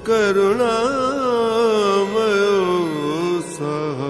करुणामयो सः।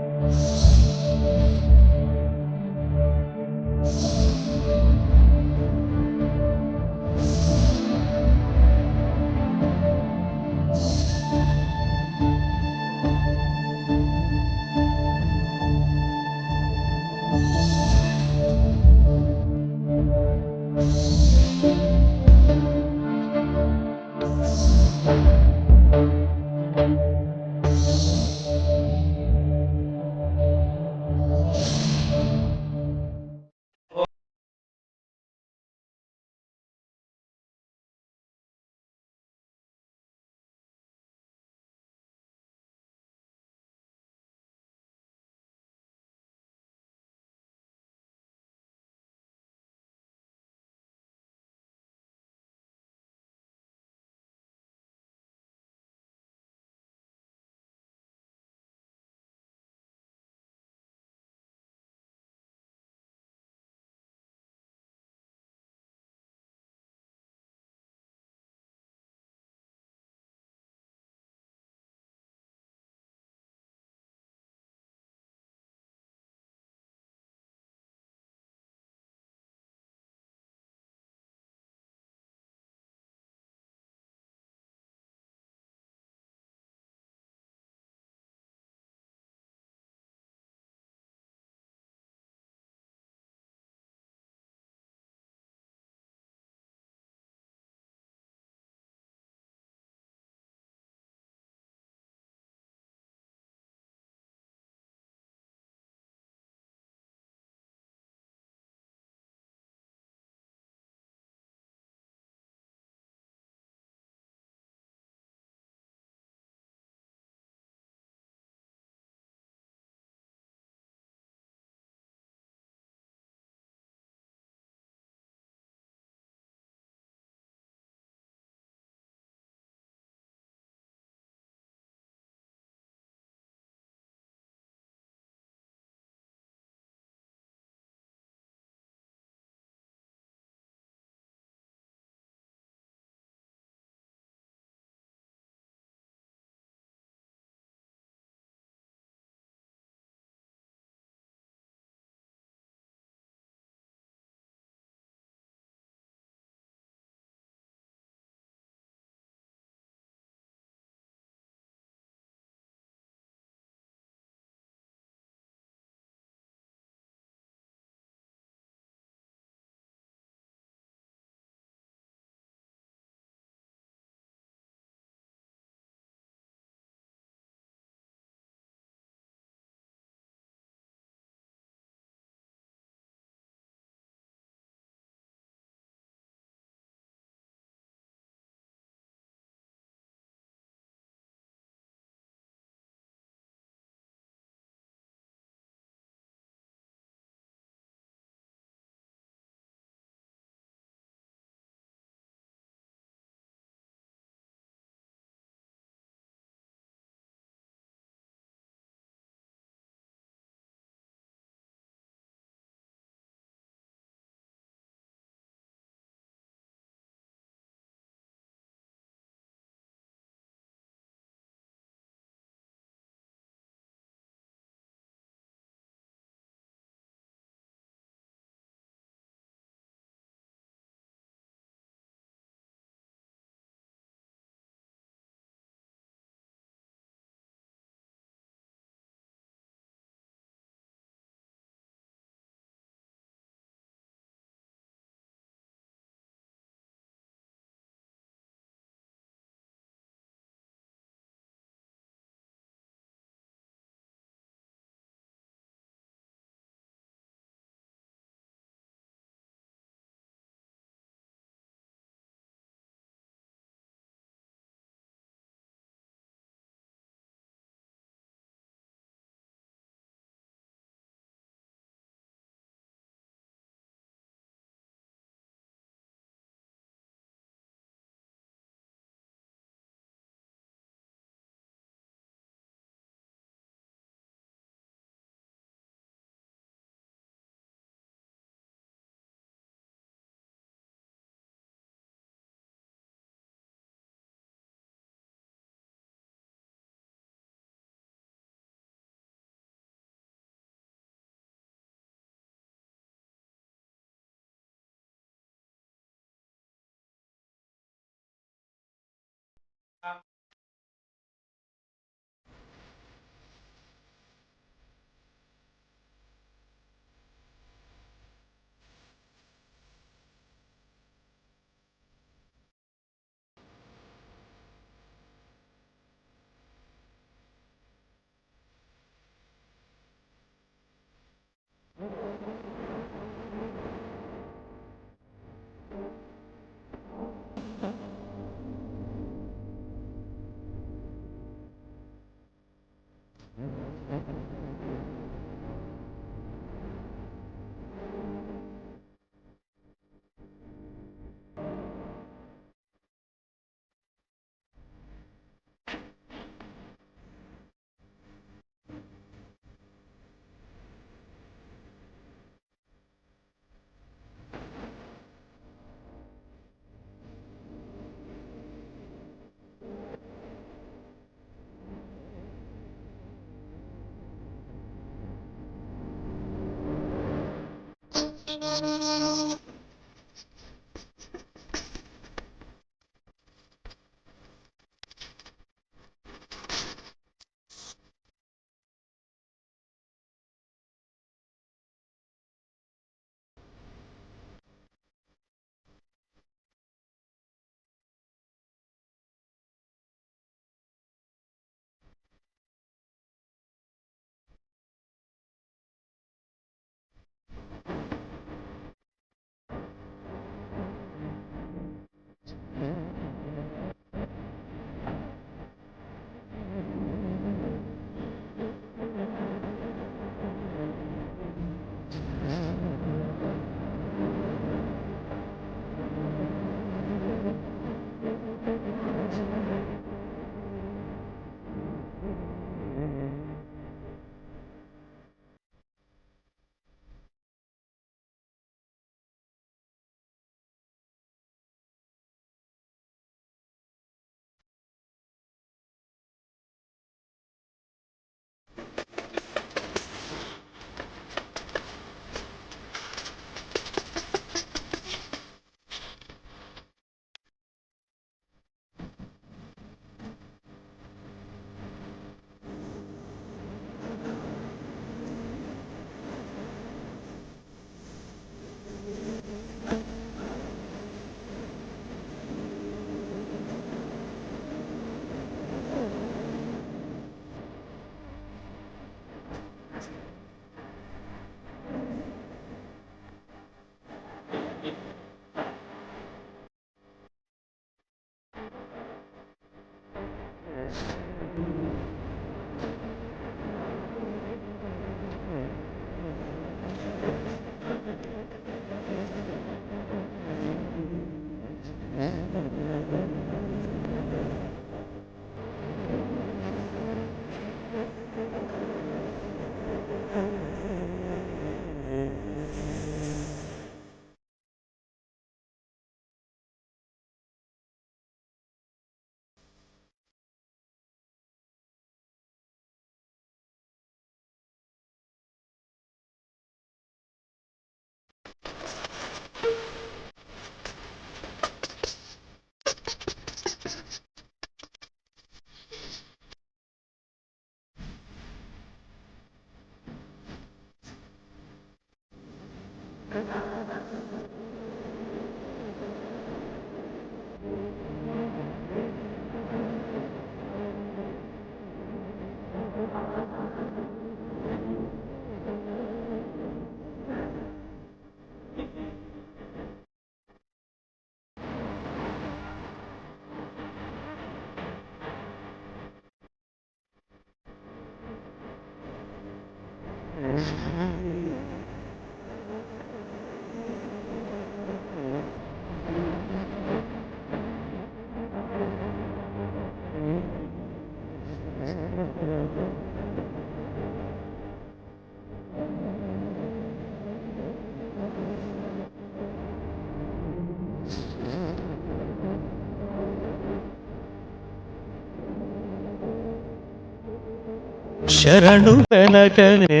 ಶರಣು ಬೆನಗನೆ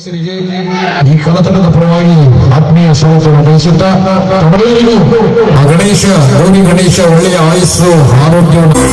ಈ ಕಲತನದ ಪರವಾಗಿ ಆತ್ಮೀಯ ಸ್ವಾಗತವನ್ನು ಬಯಸುತ್ತಾ ತಮ್ಮೆಲ್ಲರಿಗೂ ಆ ಗಣೇಶ ಯೋಗಿ ಗಣೇಶ ಒಳ್ಳೆಯ ಆಯುಸ್ಸು ಆರೋಗ್ಯವನ್ನು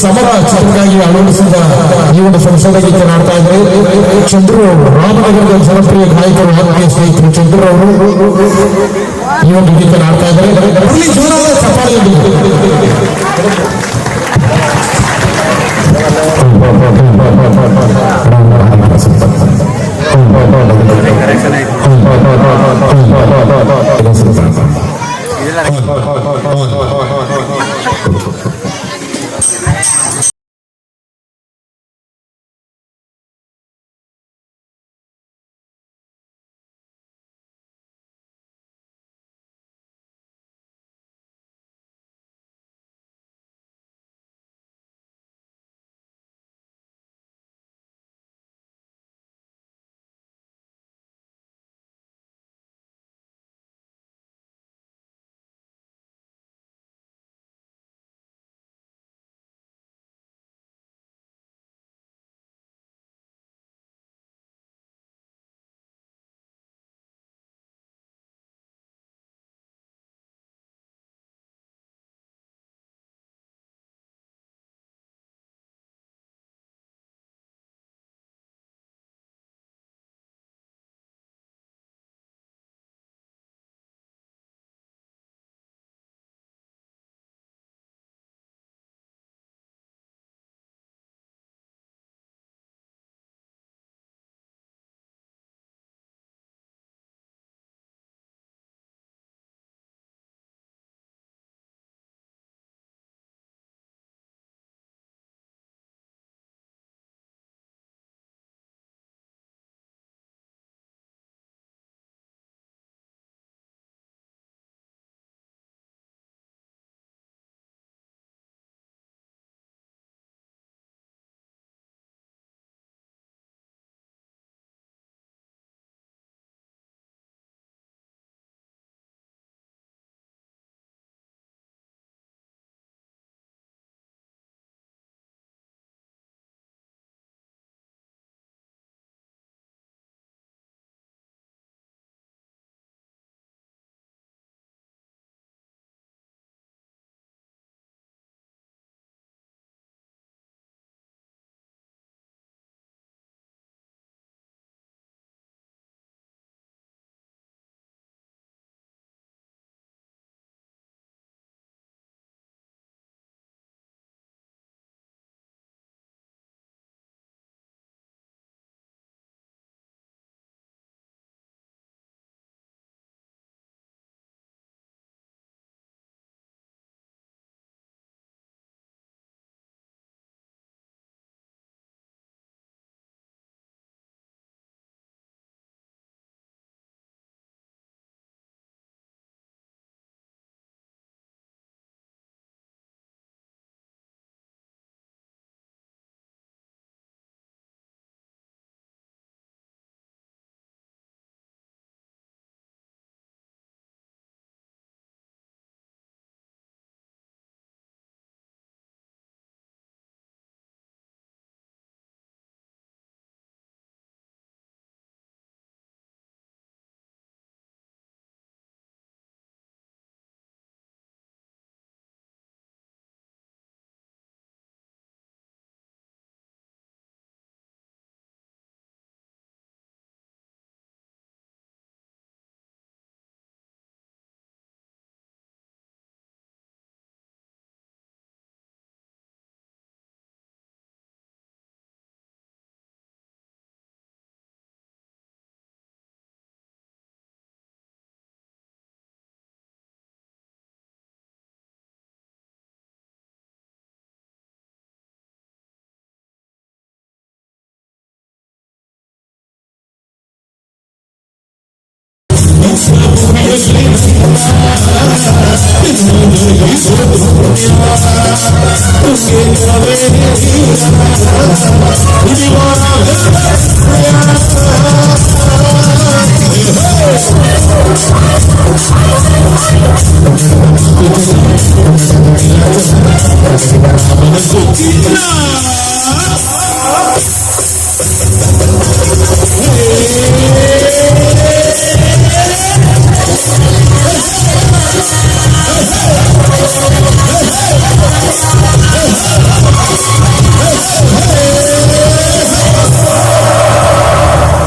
ಸಮರ ಚಿತ್ರಕ್ಕಾಗಿ ಅಳವಡಿಸಿದ ಈ ಒಂದು ಸಂಸದ ಗೀತೆ ನಾಡ್ತಾ ಇದ್ದಾರೆ. ಚಂದ್ರು ರಾಮನಗರದ ಜನಪ್ರಿಯ ಗಾಯಕರು ಆತ್ಮೀಯ ಸ್ನೇಹಿತರು ಚಂದ್ರು ಅವರು ಈ ಒಂದು ಗೀತೆ ನಾಡ್ತಾ ಇದ್ದಾರೆ. ಜೋರಾದ ಚಪ್ಪಾಳೆಯೊಂದಿಗೆ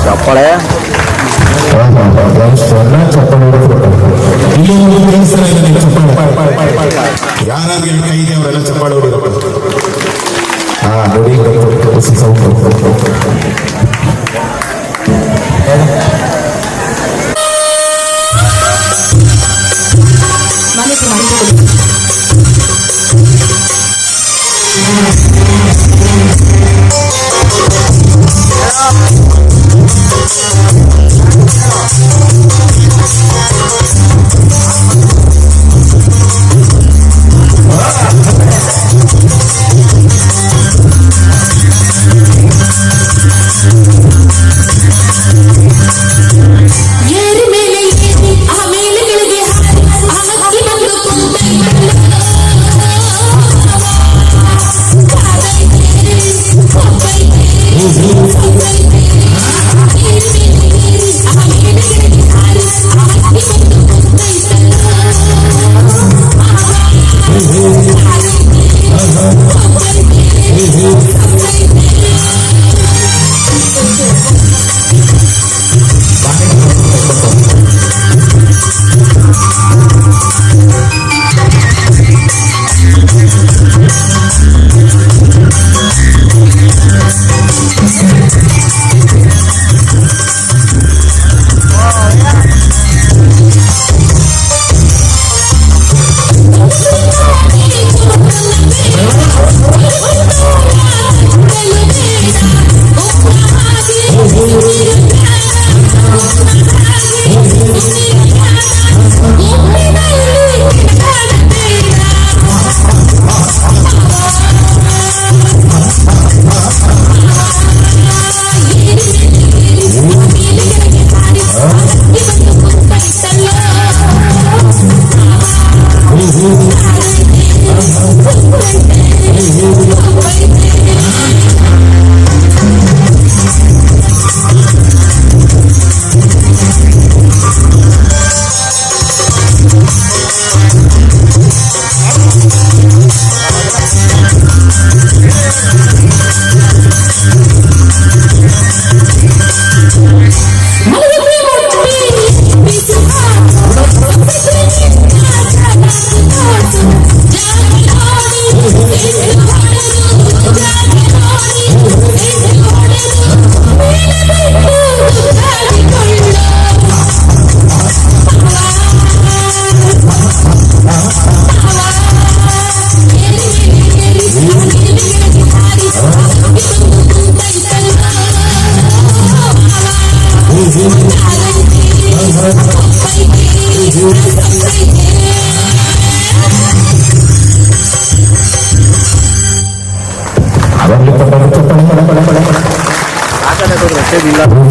ಚಪ್ಪಳೆ ಇಲ್ಲಿ ಒಂದು ಕೇಳಿಸ್ತಾ ಇದೆ ಚಪ್ಪಾಳೆ. ಯಾರಿಗೆ ಕೈ ಇದೆ ಅವರೆಲ್ಲ ಚಪ್ಪಾಳೆ ಹೊಡಿಬೇಕು.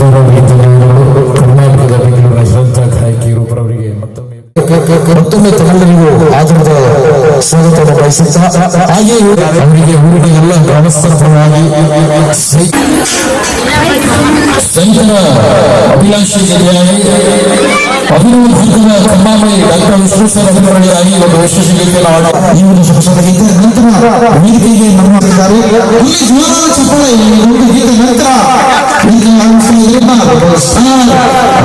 ನೋಡಿ ಕರ್ನಾಟಕದ ಬೆಂಗಳೂರಿನ ಶ್ರದ್ಧಾ ಗಾಯಕಿಯರೊಬ್ಬರವರಿಗೆ ಮತ್ತೊಮ್ಮೆ ತಮ್ಮೆಲ್ಲರಿಗೂ ಆಧಾರದ ಸ್ವಾಗತವನ್ನು ಬಯಸುತ್ತಾ ಹಾಗೆ ಅವರಿಗೆ ಊರಿನ ಎಲ್ಲ ಗ್ರಾಮಸ್ಥರ ಪರವಾಗಿ ರೈತರ ಅಭಿಲಾಷಿ ಅಭಿನವ ಭಾಗದ ಕಮ್ಮಾಮಿ ಡಾಕ್ಟರ್ ವಿಶ್ವೇಶ್ವರ ಅಭಿವೃದ್ಧಿಯಾಗಿ ಒಂದು ವಿಶೇಷ ಗೀತೆಯನ್ನು ಈ ಒಂದು ಸಂಸದ ಗೀತೆ ನಂತರ ವೇದಿಕೆಗೆ ನಮ್ಮಲ್ಲಿದ್ದಾರೆ ಚಪ್ಪಳೆ ಈ ಒಂದು ಗೀತೆ ನಂತರ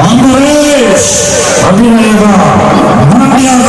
ಅಂಬರೀಶ್ ಅಭಿನಯದ ಮಂಡ್ಯದ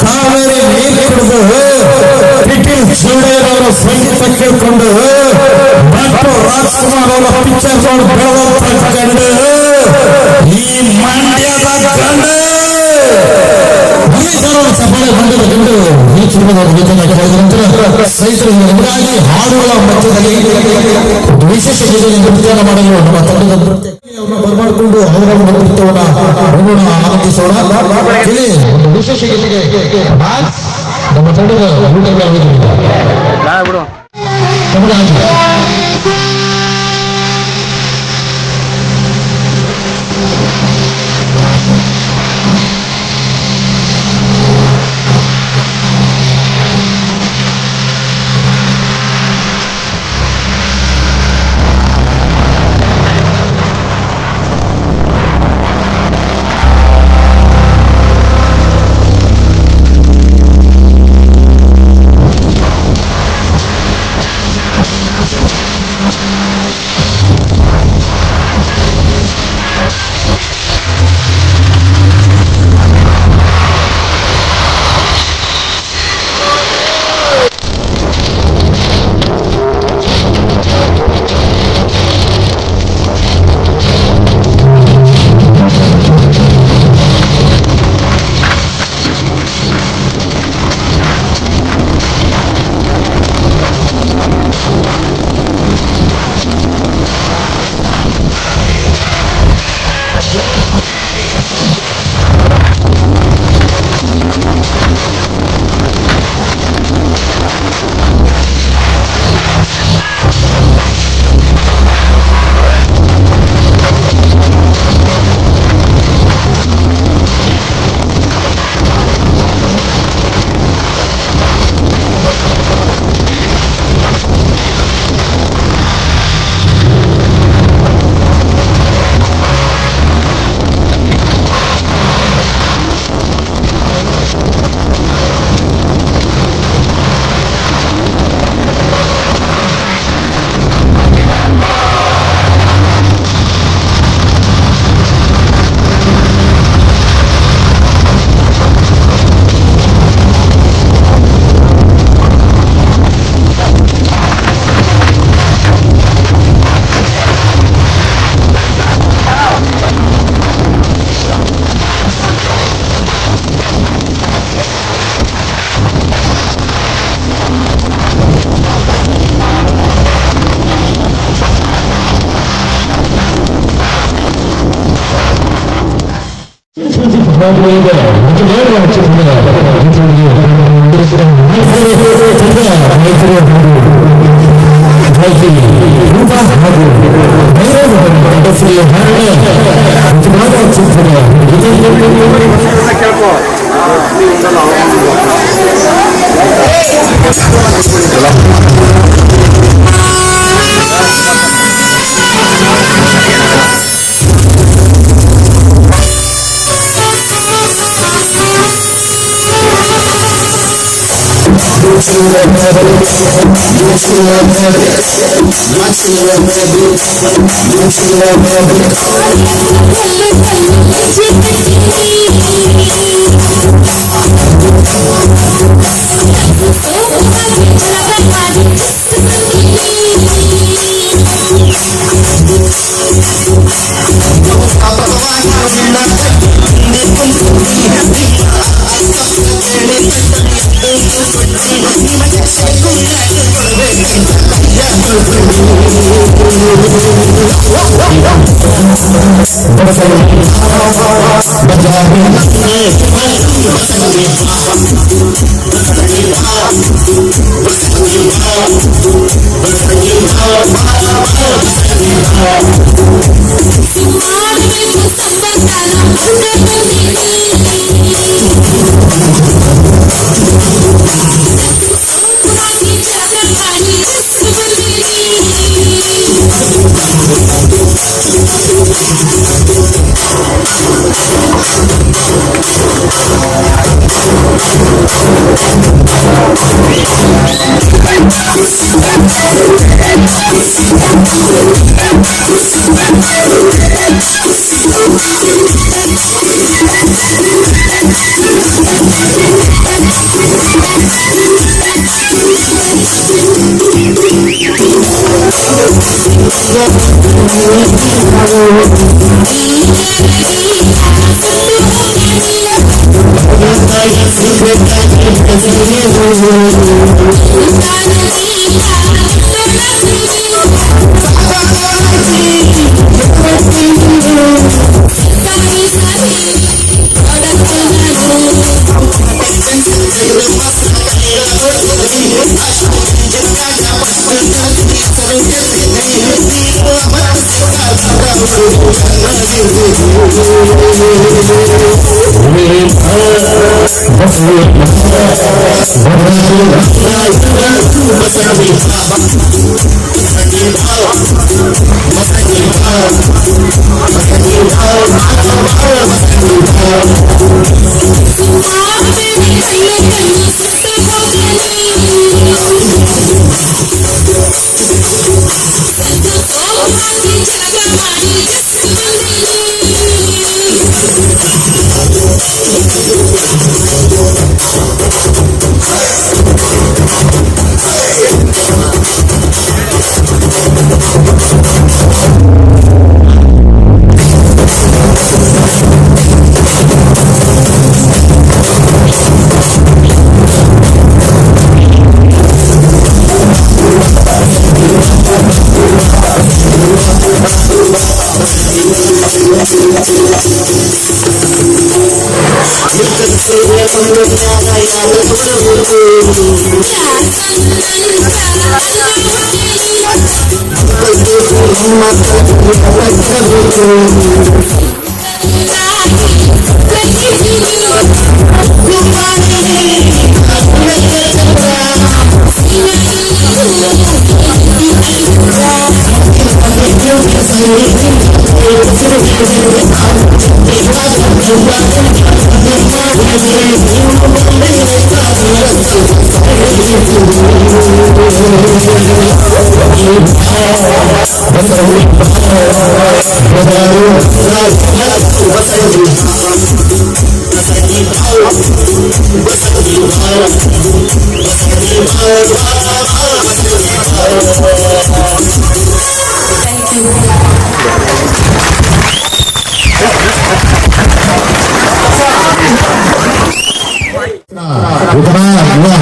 ಕಾವೇರಿ ನೀರು ಕುಡಿದು ಪಿಟೀಲ್ ಶಿವಣ್ಣರವರ ಸಂಗೀತ ಕೇಳ್ಕೊಂಡು ಡಾಕ್ಟರ್ ರಾಜ್ಕುಮಾರ್ ಅವರ ಪಿಕ್ಚರ್ ನೋಡಿ ಬೆಳೆದಂತ ಗಂಡು ಈ ಮಂಡ್ಯದ ಗಂಡು ಸಫಲ ಮಂಡ್ಯದ ಗಂಡು ಈ ಚಿತ್ರದ ಗೀತನ ಕೇಳಿದ ನಂತರ ಸಹಿತರಿಗಾಗಿ ಹಾಡುಗಳ ಮಧ್ಯದಲ್ಲಿ ವಿಶೇಷ ಗೀತೆಯನ್ನು ನೃತ್ಯನ ಮಾಡಲು ನಮ್ಮ ತಂಡದ ಬರಮಾಡಿಕೊಂಡು ಅವರ ನೃತ್ಯವನ್ನು ಆನಂದಿಸೋಣ. ಇಲ್ಲಿ ಒಂದು ವಿಶೇಷ ಗೀತೆಗೆ ನಮ್ಮ ತಂಡದ ಊಟಗಳ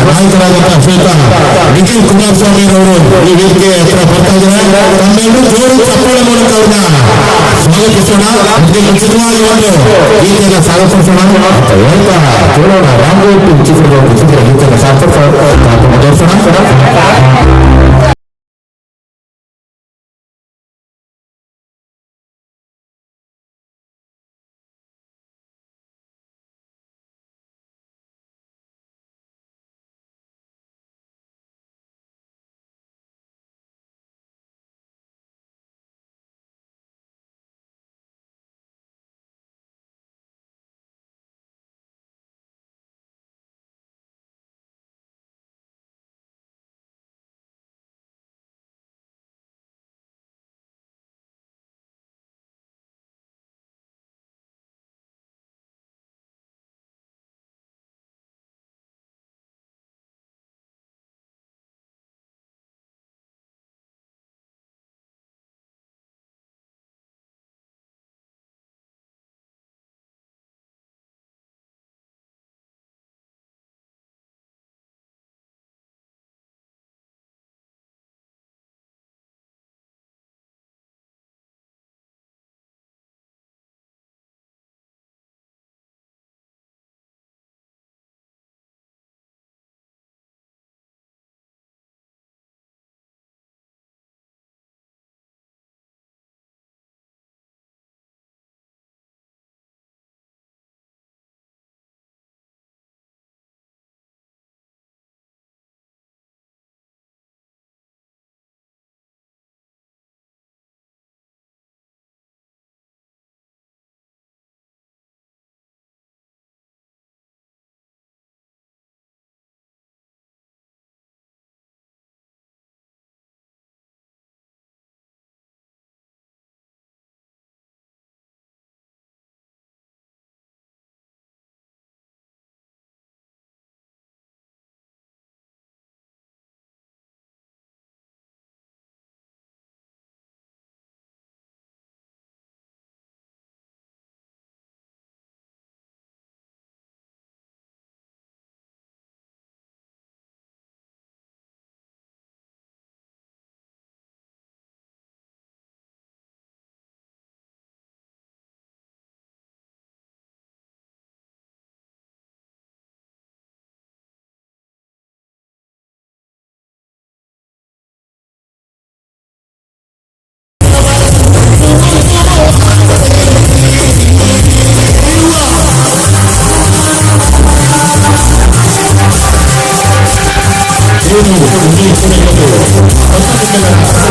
ನಾಯಕರಾದಂತಹ ಶ್ರೀಯುತ ನಿಖಿಲ್ ಕುಮಾರಸ್ವಾಮಿ ಅವರು ಈ ವೇದಿಕೆ ಹತ್ರ ಬರ್ತಾ ಇದ್ದಾರೆ. ತಮ್ಮೆಲ್ಲರೂ ಜೋರು ಚಪ್ಪಾಳೆ ಮೂಲಕ ಅವ್ರನ್ನ ಸ್ವಾಗತಿಸೋಣ. ಅದಕ್ಕೆ ಮುಂಚಿತವಾಗಿ ಒಂದು ಗೀತೆಯನ್ನು ಸ್ವಾಗತಿಸೋಣ ಅಂತ ಹೇಳ್ತಾ ಕೇಳೋಣ. ರಾಮಗೋಪಿ ಚಿತ್ರದ ಒಂದು ಚಿತ್ರ ಗೀತೆಯನ್ನು ಸಾಧಿಸೋಣ.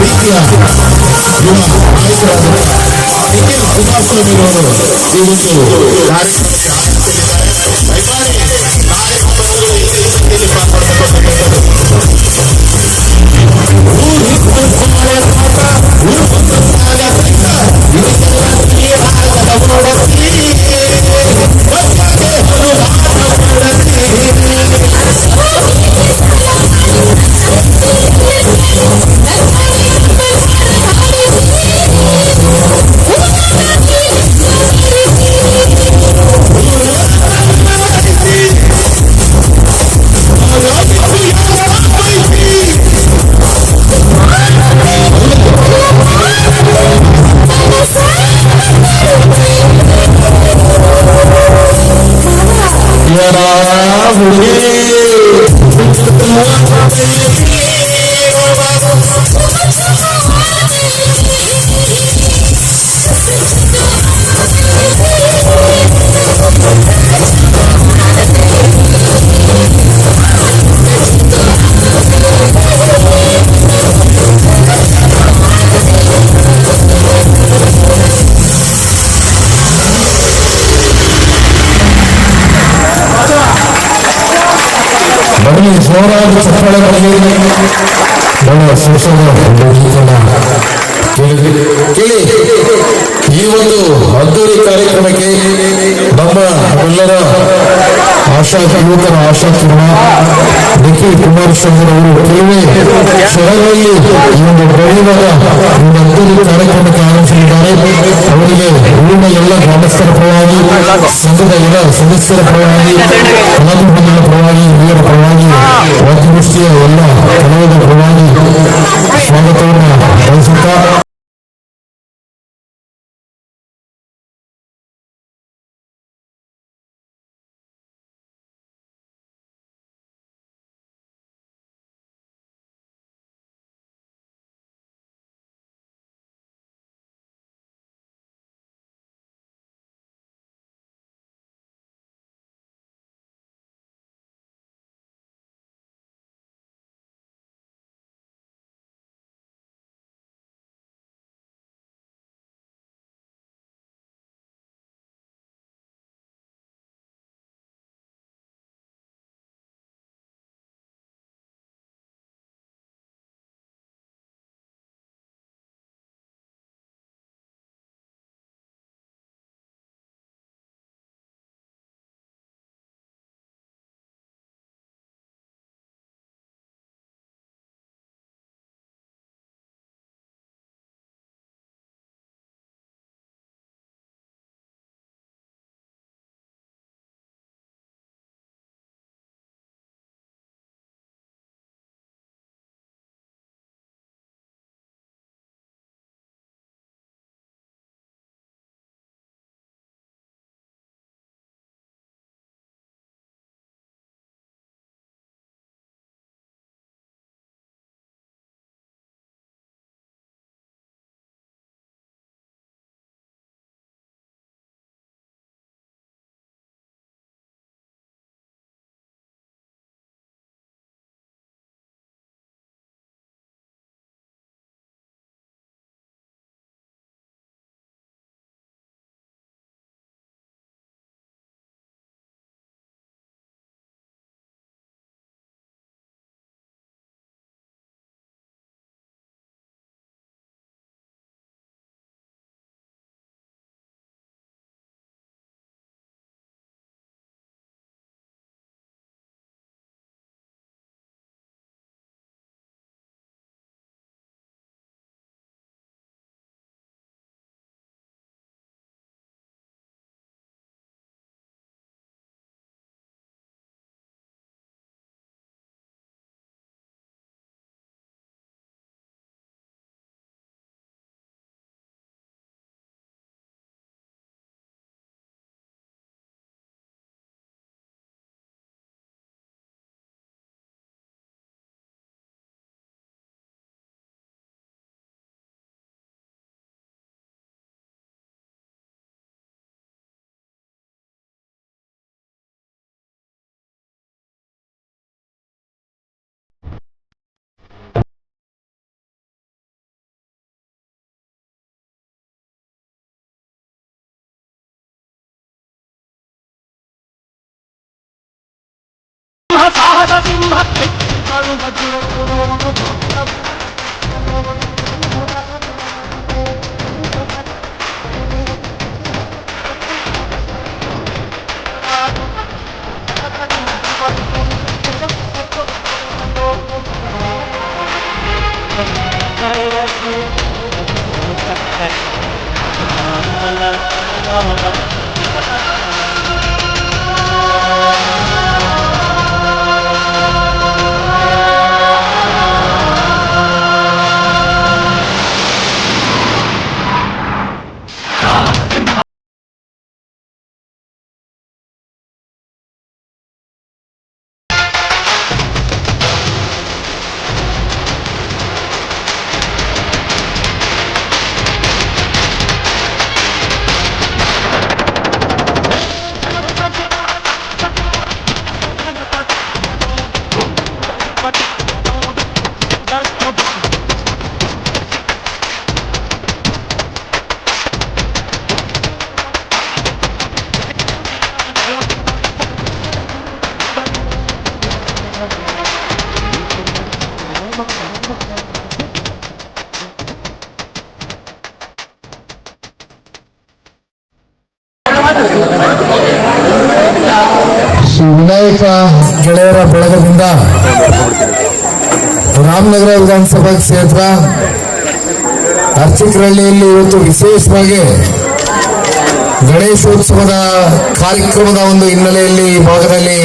ರೀತಿಯ ಯುವ ನಾಯಕರಾದ ನಿಖಿಲ್ ಕುಮಾರಸ್ವಾಮಿರವರು ಈ ಒಂದು ಕಾರ್ಯಕ್ರಮಕ್ಕೆ ಆಗಮಿಸಲಿದ್ದಾರೆ. ದಯಮಾಡಿ ನಾಯಕರು ಈ ಸಂಖ್ಯೆಯಲ್ಲಿ ಪಾಲ್ಗೊಳ್ಳಬೇಕು. ಜೋರಾಗಿ ಚಪ್ಪಾಳೆ ಬಹಳ ಕೇಳಿ. ಈ ಒಂದು ಅದ್ದೂರಿ ಕಾರ್ಯಕ್ರಮಕ್ಕೆ ನಮ್ಮ ಎಲ್ಲರ ಯುವಕರ ಆಶಾ ಕಿರಣ ನಿಖಿಲ್ ಕುಮಾರಸ್ವಾಮಿ ಅವರು ಕೆಲವೇ ಕ್ಷಣಗಳಲ್ಲಿ ಈ ಒಂದು ಬೆಳೆಯುವಾಗ ಒಂದು ಅದ್ದೂರಿ ಕಾರ್ಯಕ್ರಮಕ್ಕೆ ಆಗಮಿಸಲಿದ್ದಾರೆ. ಅವರಿಗೆ ಊರಿನ ಎಲ್ಲ ಗ್ರಾಮಸ್ಥರ ಪರವಾಗಿ, ಸಂಘದ ಎಲ್ಲ ಸದಸ್ಯರ ಪರವಾಗಿ, ಕಲಾವಿದರ ಪರವಾಗಿ, ಹಿರಿಯರ ಪರವಾಗಿ, ವಾದ್ಯಗೋಷ್ಠಿಯ ಎಲ್ಲ ಕಲಾವಿದರ ಪರವಾಗಿ ಸ್ವಾಗತವನ್ನು ಬಯಸುತ್ತಾ ಶ್ರೀ ವಿನಾಯಕ ಗೆಳೆಯರ ಬಳಗದಿಂದ ರಾಮನಗರ ವಿಧಾನಸಭಾ ಕ್ಷೇತ್ರ ಅರ್ಚಿಕರಹಳ್ಳಿಯಲ್ಲಿ ಇವತ್ತು ವಿಶೇಷವಾಗಿ ಗಣೇಶೋತ್ಸವದ ಕಾರ್ಯಕ್ರಮದ ಒಂದು ಹಿನ್ನೆಲೆಯಲ್ಲಿ ಈ ಭಾಗದಲ್ಲಿ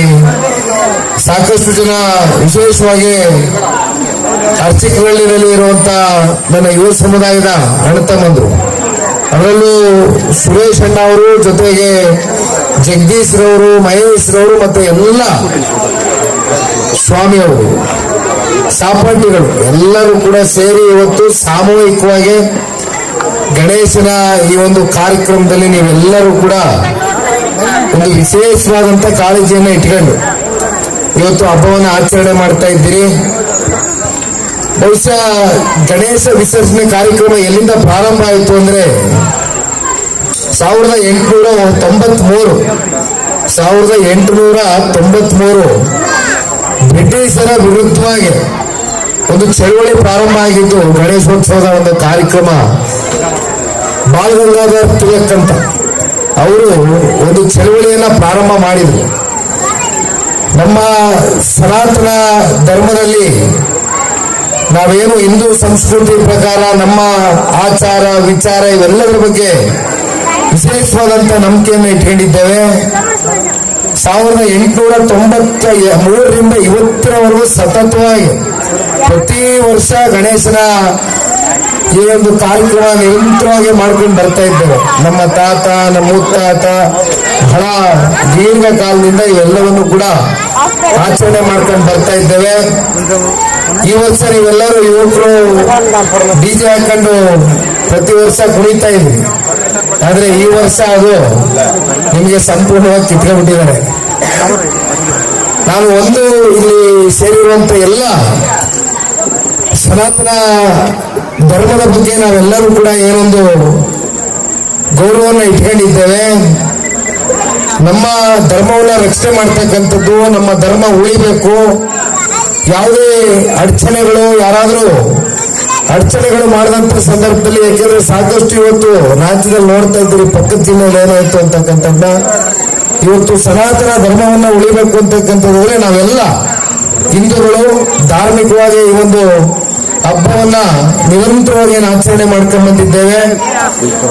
ಸಾಕಷ್ಟು ಜನ ವಿಶೇಷವಾಗಿ ಅರ್ಚಿಕರಹಳ್ಳಿಯಲ್ಲಿ ಇರುವಂತ ನನ್ನ ಯುವ ಸಮುದಾಯದ ಅಣ್ಣತಮ್ಮಂದ್ರು, ಅದರಲ್ಲೂ ಸುರೇಶ್ ಅಣ್ಣ ಅವರು, ಜೊತೆಗೆ ಜಗದೀಶ್ ರವರು, ಮಹೇಶ್ ರವರು, ಮತ್ತೆ ಎಲ್ಲ ಸ್ವಾಮಿ ಅವರು, ಸಹಪಾಠಿಗಳು ಎಲ್ಲರೂ ಕೂಡ ಸೇರಿ ಇವತ್ತು ಸಾಮೂಹಿಕವಾಗಿ ಗಣೇಶನ ಈ ಒಂದು ಕಾರ್ಯಕ್ರಮದಲ್ಲಿ ನೀವೆಲ್ಲರೂ ಕೂಡ ಒಂದು ವಿಶೇಷವಾದಂತ ಕಾಳಜಿಯನ್ನು ಇಟ್ಕೊಂಡು ಇವತ್ತು ಹಬ್ಬವನ್ನು ಆಚರಣೆ ಮಾಡ್ತಾ ಇದ್ದೀರಿ. ಬಹುಶಃ ಗಣೇಶ ವಿಸರ್ಜನೆ ಕಾರ್ಯಕ್ರಮ ಎಲ್ಲಿಂದ ಪ್ರಾರಂಭ ಆಯಿತು ಅಂದ್ರೆ 1893 ಬ್ರಿಟಿಷರ ವಿರುದ್ಧವಾಗಿ ಒಂದು ಚಳವಳಿ ಪ್ರಾರಂಭ ಆಗಿದ್ದು ಗಣೇಶೋತ್ಸವದ ಒಂದು ಕಾರ್ಯಕ್ರಮ. ಬಾಲ್ ಗಂಗಾಧರ್ ತಿಲಕ್ ಅಂತ ಅವರು ಒಂದು ಚಳವಳಿಯನ್ನ ಪ್ರಾರಂಭ ಮಾಡಿದ್ರು. ನಮ್ಮ ಸನಾತನ ಧರ್ಮದಲ್ಲಿ ನಾವೇನು ಹಿಂದೂ ಸಂಸ್ಕೃತಿ ಪ್ರಕಾರ ನಮ್ಮ ಆಚಾರ ವಿಚಾರ ಇವೆಲ್ಲದರ ಬಗ್ಗೆ ವಿಶೇಷವಾದಂತ ನಂಬಿಕೆಯನ್ನು ಇಟ್ಕೊಂಡಿದ್ದೇವೆ. 1893ರಿಂದ ಇವತ್ತಿನವರೆಗೂ ಸತತವಾಗಿ ಪ್ರತಿ ವರ್ಷ ಗಣೇಶನ ಈ ಒಂದು ಕಾರ್ಯಕ್ರಮ ನಿರಂತರವಾಗಿ ಮಾಡ್ಕೊಂಡು ಬರ್ತಾ ಇದ್ದೇವೆ. ನಮ್ಮ ತಾತ, ನಮ್ಮ ಮುತ್ತಾತ ಬಹಳ ದೀರ್ಘಕಾಲದಿಂದ ಇವೆಲ್ಲವನ್ನು ಕೂಡ ಆಚರಣೆ ಮಾಡ್ಕೊಂಡು ಬರ್ತಾ ಇದ್ದೇವೆ. ಈ ವರ್ಷ ನೀವೆಲ್ಲರೂ ಯುವಕರು ಡಿಜೆ ಹಾಕೊಂಡು ಪ್ರತಿ ವರ್ಷ ಕುಣಿತಾ ಇದ್ರಿ, ಆದ್ರೆ ಈ ವರ್ಷ ಅದು ನಿಮ್ಗೆ ಸಂಪೂರ್ಣವಾಗಿ ಕಿತ್ಕೊಂಡ್ಬಿಟ್ಟಿದ್ದಾರೆ. ನಾನು ಒಂದು ಇಲ್ಲಿ ಸೇರಿರುವಂತ ಎಲ್ಲ ಸನಾತನ ಧರ್ಮದ ಬಗ್ಗೆ ನಾವೆಲ್ಲರೂ ಕೂಡ ಏನೊಂದು ಗೌರವವನ್ನು ಇಟ್ಕೊಂಡಿದ್ದೇವೆ. ನಮ್ಮ ಧರ್ಮವನ್ನ ರಕ್ಷಣೆ ಮಾಡ್ತಕ್ಕಂಥದ್ದು, ನಮ್ಮ ಧರ್ಮ ಉಳಿಬೇಕು. ಯಾವುದೇ ಅಡಚಣೆಗಳು, ಯಾರಾದರೂ ಅಡಚಣೆಗಳು ಮಾಡಿದಂತ ಸಂದರ್ಭದಲ್ಲಿ, ಯಾಕೆಂದ್ರೆ ಸಾಕಷ್ಟು ಇವತ್ತು ರಾಜ್ಯದಲ್ಲಿ ನೋಡ್ತಾ ಇದ್ದೀರಿ ಪಕ್ಕದ ಜಿಲ್ಲೆಯಲ್ಲಿ ಏನಾಯ್ತು ಅಂತಕ್ಕಂಥದ್ದ. ಇವತ್ತು ಸನಾತನ ಧರ್ಮವನ್ನ ಉಳಿಬೇಕು ಅಂತಕ್ಕಂಥದ್ರೆ ನಾವೆಲ್ಲ ಹಿಂದೂಗಳು ಧಾರ್ಮಿಕವಾಗಿ ಈ ಒಂದು ಹಬ್ಬವನ್ನ ನಿರಂತರವಾಗಿ ಆಚರಣೆ ಮಾಡ್ಕೊಂಡು ಬಂದಿದ್ದೇವೆ.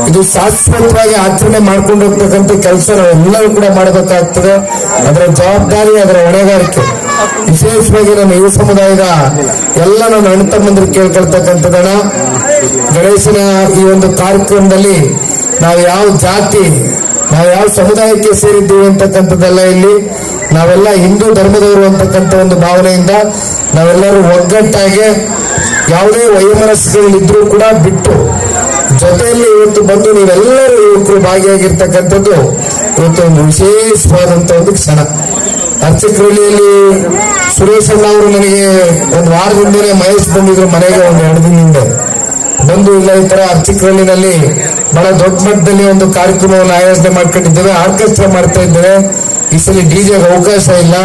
ಇದು ಶಾಶ್ವತವಾಗಿ ಆಚರಣೆ ಮಾಡ್ಕೊಂಡು ಹೋಗ್ತಕ್ಕಂಥ ಕೆಲಸ ನಾವೆಲ್ಲರೂ ಕೂಡ ಮಾಡಬೇಕಾಗ್ತದೆ. ಅದರ ಜವಾಬ್ದಾರಿ, ಅದರ ಹೊಣೆಗಾರಿಕೆ ವಿಶೇಷವಾಗಿ ನನ್ನ ಯುವ ಸಮುದಾಯದ ಎಲ್ಲ ನನ್ನ ಅಣ್ಣ ತಮ್ಮಂದ್ರು ಕೇಳ್ಕೊಳ್ತಕ್ಕಂಥದನ್ನ, ಗಣೇಶನ ಈ ಒಂದು ಕಾರ್ಯಕ್ರಮದಲ್ಲಿ ನಾವು ಯಾವ ಜಾತಿ, ನಾವು ಯಾವ ಸಮುದಾಯಕ್ಕೆ ಸೇರಿದ್ದೀವಿ ಅಂತಕ್ಕಂಥದ್ದೆಲ್ಲ ಇಲ್ಲಿ ನಾವೆಲ್ಲ ಹಿಂದೂ ಧರ್ಮದವರು ಅಂತಕ್ಕಂಥ ಒಂದು ಭಾವನೆಯಿಂದ ನಾವೆಲ್ಲರೂ ಒಗ್ಗಟ್ಟಾಗಿ ಯಾವುದೇ ವೈಮನಸ್ಸುಗಳಿದ್ರೂ ಕೂಡ ಬಿಟ್ಟು ಜೊತೆಯಲ್ಲಿ ಇವತ್ತು ಬಂದು ನೀವೆಲ್ಲರೂ ಯುವಕರು ಭಾಗಿಯಾಗಿರ್ತಕ್ಕಂಥದ್ದು ಇವತ್ತು ಒಂದು ವಿಶೇಷವಾದಂತ ಒಂದು ಕ್ಷಣ. ಅರ್ಚಕರಹಳ್ಳಿಯಲ್ಲಿ ಸುರೇಶ್ ಅಣ್ಣ ಅವರು ನನಗೆ ಒಂದು ವಾರದಿಂದಲೇ ಮಹೇಶ್ ಬಂದಿದ್ರು ಮನೆಗೆ, ಒಂದು 2 ದಿನದಿಂದ ಬಂದು ಇಲ್ಲ ಈ ತರ ಅರ್ಚಕರಹಳ್ಳಿನಲ್ಲಿ ಬಹಳ ದೊಡ್ಡ ಮಟ್ಟದಲ್ಲಿ ಒಂದು ಕಾರ್ಯಕ್ರಮವನ್ನು ಆಯೋಜನೆ ಮಾಡ್ಕೊಂಡಿದ್ದೇವೆ, ಆರ್ಕೆಸ್ಟ್ರಾ ಮಾಡ್ತಾ ಇದ್ದೇವೆ. ಈ ಸಲ ಡಿಜೆಗೆ ಅವಕಾಶ ಇಲ್ಲ,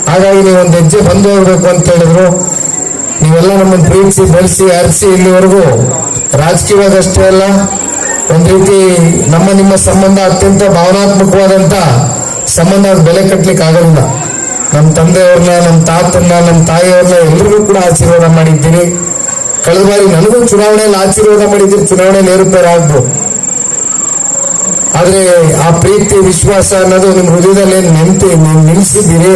ಹಾಗಾಗಿ ನೀವು ಒಂದು ಹೆಜ್ಜೆ ಬಂದು ಹೋಗ್ಬೇಕು ಅಂತ ಹೇಳಿದ್ರು. ನೀವೆಲ್ಲ ನಮ್ಮನ್ನು ಪ್ರೀತಿಸಿ ಬೆಳೆಸಿ ಅರಿಸಿ ಇಲ್ಲಿವರೆಗೂ ರಾಜಕೀಯವಾದಷ್ಟೇ ಅಲ್ಲ, ಒಂದು ರೀತಿ ನಮ್ಮ ನಿಮ್ಮ ಸಂಬಂಧ ಅತ್ಯಂತ ಭಾವನಾತ್ಮಕವಾದಂತ ಸಂಬಂಧ, ಅದು ಬೆಲೆ ಕಟ್ಟಲಿಕ್ಕೆ ಆಗೋದಿಲ್ಲ. ನಮ್ಮ ತಂದೆಯವ್ರನ್ನ, ನಮ್ಮ ತಾತನ್ನ, ನಮ್ಮ ತಾಯಿಯವ್ರನ್ನ ಎಲ್ರಿಗೂ ಕೂಡ ಆಶೀರ್ವಾದ ಮಾಡಿದ್ದೀರಿ. ಕಳೆದ ಬಾರಿ ನನಗೂ ಚುನಾವಣೆಯಲ್ಲಿ ಆಶೀರ್ವಾದ ಮಾಡಿದ್ದೀರಿ, ಚುನಾವಣೆಯಲ್ಲಿ ಏರುಪೇರು ಆಗ್ಬೋದು. ಆದ್ರೆ ಆ ಪ್ರೀತಿ ವಿಶ್ವಾಸ ಅನ್ನೋದು ನಿಮ್ಮ ಹೃದಯದಲ್ಲಿ ನಿಲ್ಲಿಸಿದ್ದೀರಿ.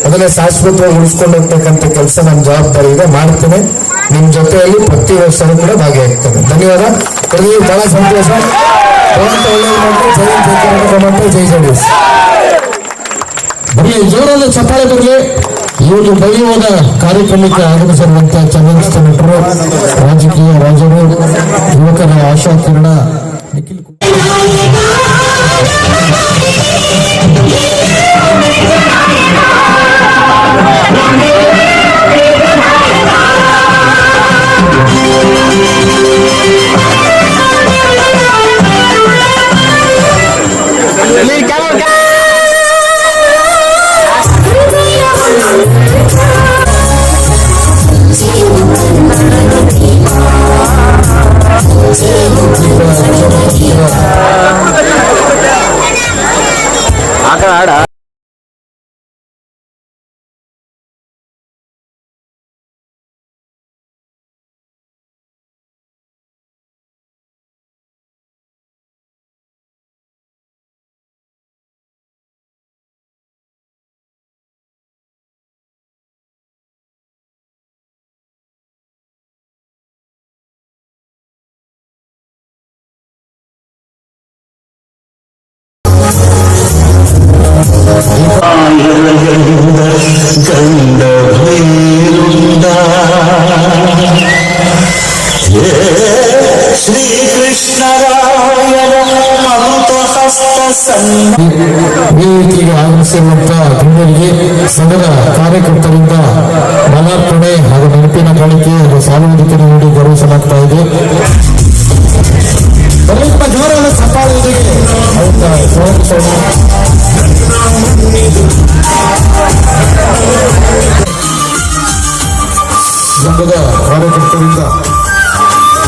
ಅದನ್ನ ಶಾಶ್ವತವಾಗಿ ಉಳಿಸ್ಕೊಂಡು ಹೋಗ್ತಕ್ಕಂಥ ಕೆಲಸ ನಮ್ಮ ಜವಾಬ್ದಾರಿ ಇದೆ, ಮಾಡ್ತೇನೆ. ನಿಮ್ ಜೊತೆಯಲ್ಲಿ ಪ್ರತಿ ವರ್ಷನೂ ಕೂಡ ಭಾಗಿಯಾಗ್ತೇನೆ. ಧನ್ಯವಾದ. ಬಹಳ ಸಂತೋಷ. ಜೈ ಜೆಡಿಎಸ್. ಬರಲಿ, ಜೋರಾದ ಚಪ್ಪಾಳೆ ಬರಲಿ. ಈ ಒಂದು ಭವ್ಯವಾದ ಕಾರ್ಯಕ್ರಮಕ್ಕೆ ಆಗಮಿಸಿರುವಂತಹ ಚಲನಚಿತ್ರ ನಟರು, ರಾಜಕೀಯ ರಾಜರು, ಯುವಕರ ಆಶಾ ಕಿರಣ ನಿಖಿಲ್ ವೇದಿಕೆಗೆ ಆಗಮಿಸಿರುವಂತಹ ಗಣ್ಯರಿಗೆ ಸಂಘದ ಕಾರ್ಯಕರ್ತರಿಂದ ಮಾಲಾರ್ಪಣೆ ಹಾಗೂ ನೆನಪಿನ ಕಾಣಿಕೆ ಹಾಗೂ ಸಾರ್ವಜನಿಕರು ನೀಡಿ ಗೌರವಿಸಲಾಗ್ತಾ ಇದೆ. ಸ್ವಲ್ಪ ಜೋರಾದ ಸಫಾಳಿಗೆ ಸಂಘದ ಕಾರ್ಯಕರ್ತರಿಂದ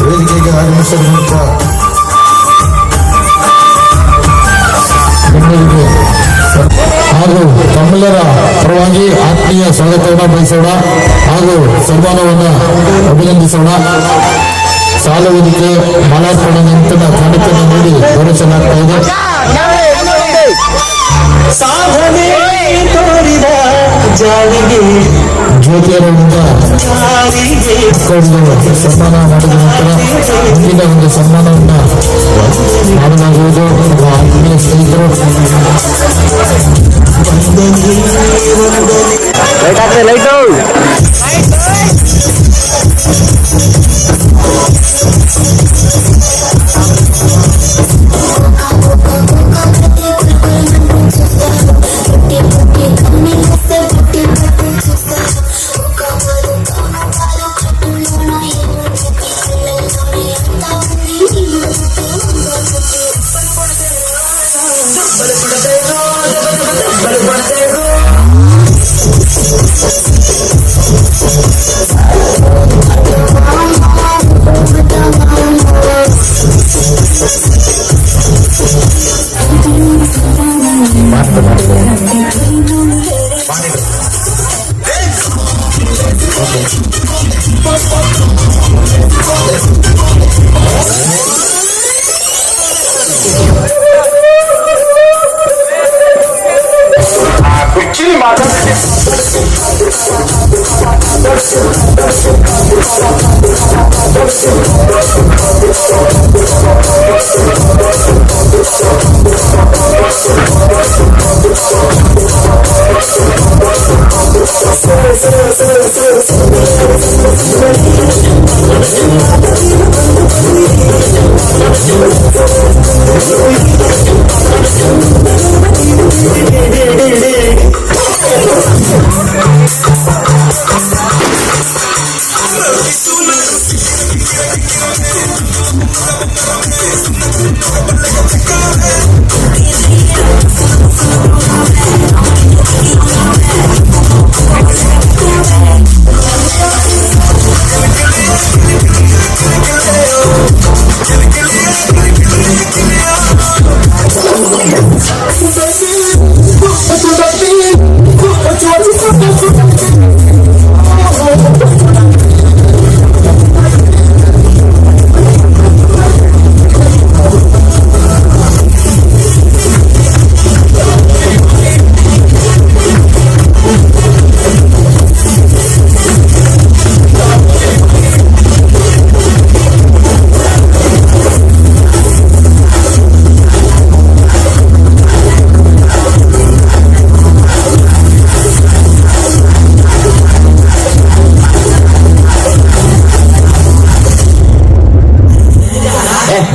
ವೇದಿಕೆಗೆ ಆಗಮಿಸಿರುವಂತಹ ಗಣ್ಯರಿಗೆ ಹಾಗೂ ತಮ್ಮೆಲ್ಲರ ಪರವಾಗಿ ಆತ್ಮೀಯ ಸ್ವಾಗತವನ್ನು ಬಯಸೋಣ ಹಾಗೂ ಸನ್ಮಾನವನ್ನು ಅಭಿನಂದಿಸೋಣ. ಸಾಲುವುದಕ್ಕೆ ಮಾಲಾರ್ಪಣೆ ನೆನಪಿನ ಕಾಣಿಕೆಯನ್ನು ನೀಡಿ ಗೌರವಿಸಲಾಗ್ತಾ ಇದೆ. ಸಾಧನೆ ತೋರಿದ ಜಾರಿಗೆ ಜ್ಯೋತಿಯರಿಂದ ಸನ್ಮಾನ ಮಾಡಿದ ನಂತರ ಮುಂದಿನ ಒಂದು ಸನ್ಮಾನವನ್ನು ಮಾಡಲಾಗುವುದು. ಆತ್ಮೀಯ ಸ್ನೇಹಿತರು, ಲೈಟು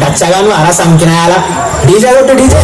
डच्चागान वाला समकिना आला डीजे కొట్టు डीजे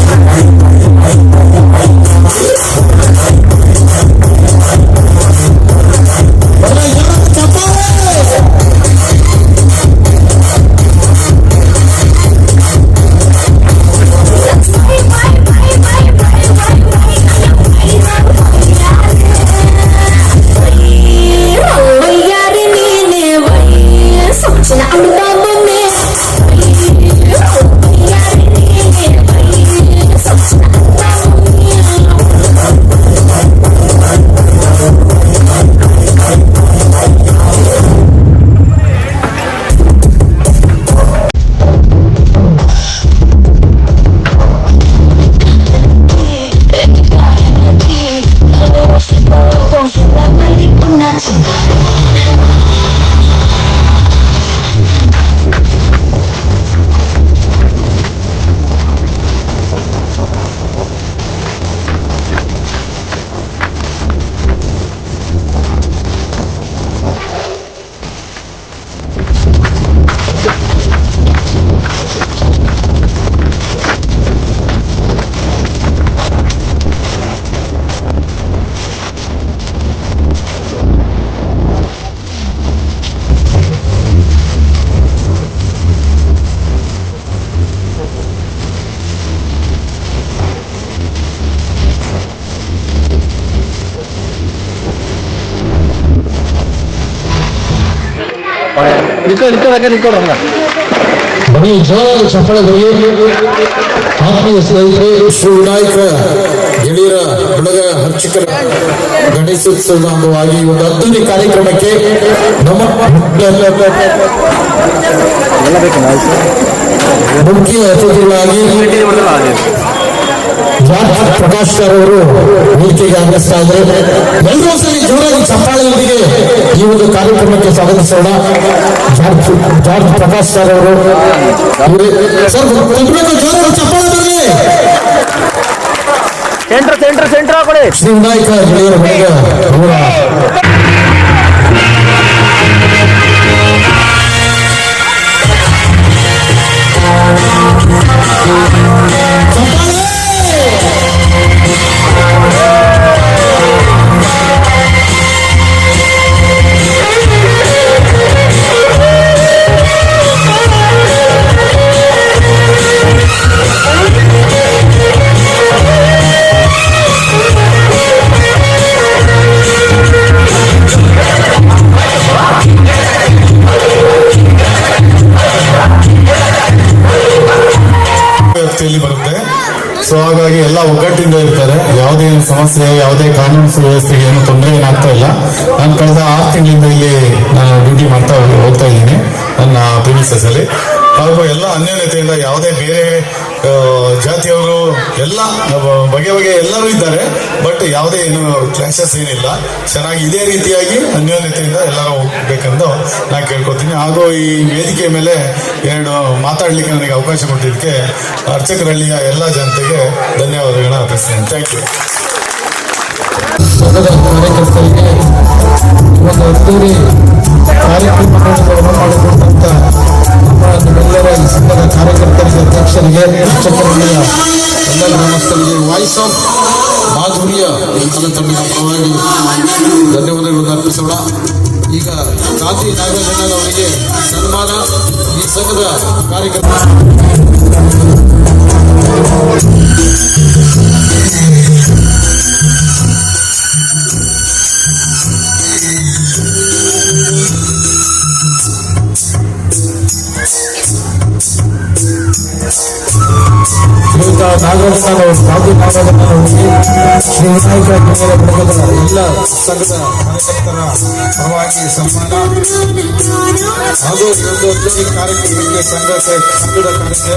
ಬನ್ನಿ ಜೋರಾದ ಚಪ್ಪಳಗಳಿಗೆ ಆತ್ಮೀಯ ಸ್ನೇಹಿತರೆ ಶ್ರೀ ವಿನಾಯಕ ಗೆಳೆಯರ ಹುಡುಗ ಅರ್ಚಕರ ಗಣೇಶೋತ್ಸವದ ಅಂಗವಾಗಿ ಒಂದು ಅದ್ದೂರಿ ಕಾರ್ಯಕ್ರಮಕ್ಕೆ ನಮ್ಮ ಮುಖ್ಯ ಅತಿಥಿಗಳಾಗಿ ಪ್ರಕಾಶ್ ಸರ್ ಅವರು ವೇದಿಕೆಗೆ ಆಗಮಿಸ್ತಾ ಇದ್ದಾರೆ. ಎಲ್ಲರೂ ಸರಿ ಜೋರಾಗಿ ಚಪ್ಪಾಳೆಯೊಂದಿಗೆ ಈ ಒಂದು ಕಾರ್ಯಕ್ರಮಕ್ಕೆ ಸ್ವಾಗತಿಸೋಣ. ಜಾರ್ಜ್ ಪ್ರಕಾಶ್ ಸರ್ ಅವರು ಸರ್ ಜೋರಾಗಿ ಚಪ್ಪಾಳೆ ಬರಲಿ. ಸೆಂಟ್ರ್ ಕೊಡಿ. ಶ್ರೀ ವಿನಾಯಕ ಗೆಳೆಯರ ಹುಡುಗ ಬರುತ್ತೆ. ಸೊ ಹಾಗಾಗಿ ಎಲ್ಲ ಒಗ್ಗಟ್ಟಿಂದ ಇರ್ತಾರೆ. ಯಾವುದೇ ಸಮಸ್ಯೆ, ಯಾವುದೇ ಕಾನೂನು ಸುವ್ಯವಸ್ಥೆಗೆ ಏನು ತೊಂದರೆ ಏನಾಗ್ತಾ ಇಲ್ಲ. ನಾನು ಕಳೆದ 6 ತಿಂಗಳಿಂದ ಇಲ್ಲಿ ನಾನು ಡ್ಯೂಟಿ ಮಾಡ್ತಾ ಹೋಗ್ತಾ ಇದ್ದೀನಿ ನನ್ನ ಪ್ರಿಮಿಸಸ್ ಅಲ್ಲಿ. ಹಾಗೂ ಎಲ್ಲ ಅನ್ಯೋನ್ಯತೆಯಿಂದ ಯಾವುದೇ ಬೇರೆ ಜಾತಿಯವರು ಎಲ್ಲ ಬಗೆ ಬಗೆ ಎಲ್ಲರೂ ಇದ್ದಾರೆ. ಬಟ್ ಯಾವುದೇ ಏನು ಕ್ಲಾಶಸ್ ಏನಿಲ್ಲ. ಚೆನ್ನಾಗಿ ಇದೇ ರೀತಿಯಾಗಿ ಅನ್ಯೋನ್ಯತೆಯಿಂದ ಎಲ್ಲರೂ ಹೋಗ್ಬೇಕಂದು ನಾನು ಕೇಳ್ಕೊತೀನಿ. ಹಾಗೂ ಈ ವೇದಿಕೆ ಮೇಲೆ 2 ಮಾತಾಡ್ಲಿಕ್ಕೆ ನನಗೆ ಅವಕಾಶ ಕೊಟ್ಟಿದ್ದಕ್ಕೆ ಅರ್ಚಕರಹಳ್ಳಿಯ ಎಲ್ಲ ಜನತೆಗೆ ಧನ್ಯವಾದಗಳನ್ನ ಅರ್ಪಿಸ್ತೇನೆ. Thank you. ಸಂಘದ ಕಾರ್ಯಕರ್ತರಿಗೆ ಒಂದು ಅದ್ದೂರಿ ಕಾರ್ಯಕ್ರಮಗಳನ್ನು ಮಾಡಿಕೊಟ್ಟಂತ ನಮ್ಮೆಲ್ಲರ ಈ ಸಂಘದ ಕಾರ್ಯಕರ್ತರಿಗೆ, ಅಧ್ಯಕ್ಷರಿಗೆ, ಅರ್ಚಕರಿಗೆ, ಎಲ್ಲ ಗ್ರಾಮಸ್ಥರಿಗೆ ವಾಯ್ಸ್ ಆಫ್ ಮಾಧುರ್ಯ ಈ ಕಲ ತಂಡದ ಪರವಾಗಿ ಧನ್ಯವಾದಗಳನ್ನು ಅರ್ಪಿಸೋಣ. ಈಗ ಗಾಂಧಿ ನಾಗರಾಜನ್ ಅವರಿಗೆ ಸನ್ಮಾನ. ಈ ಸಂಘದ ಕಾರ್ಯಕರ್ತ ಶ್ರೀಯುತ ನಾಗರಸ್ಥಾನ ಗಾಂಧಿ ನಾಗರಾಜನ್ ಅವರಿಗೆ ಶ್ರೀ ವಿನಾಯಕ ಗೆಳೆಯರ ಬಳಗದ ಎಲ್ಲ ಸಂಘದ ಕಾರ್ಯಕರ್ತರ ಪರವಾಗಿ ಸನ್ಮಾನ. ಹಾಗೂ ಈ ಒಂದು ಅದ್ದೂರಿ ಕಾರ್ಯಕ್ರಮಕ್ಕೆ ಸಂಘದ ಕಾರ್ಯಕ್ಕೆ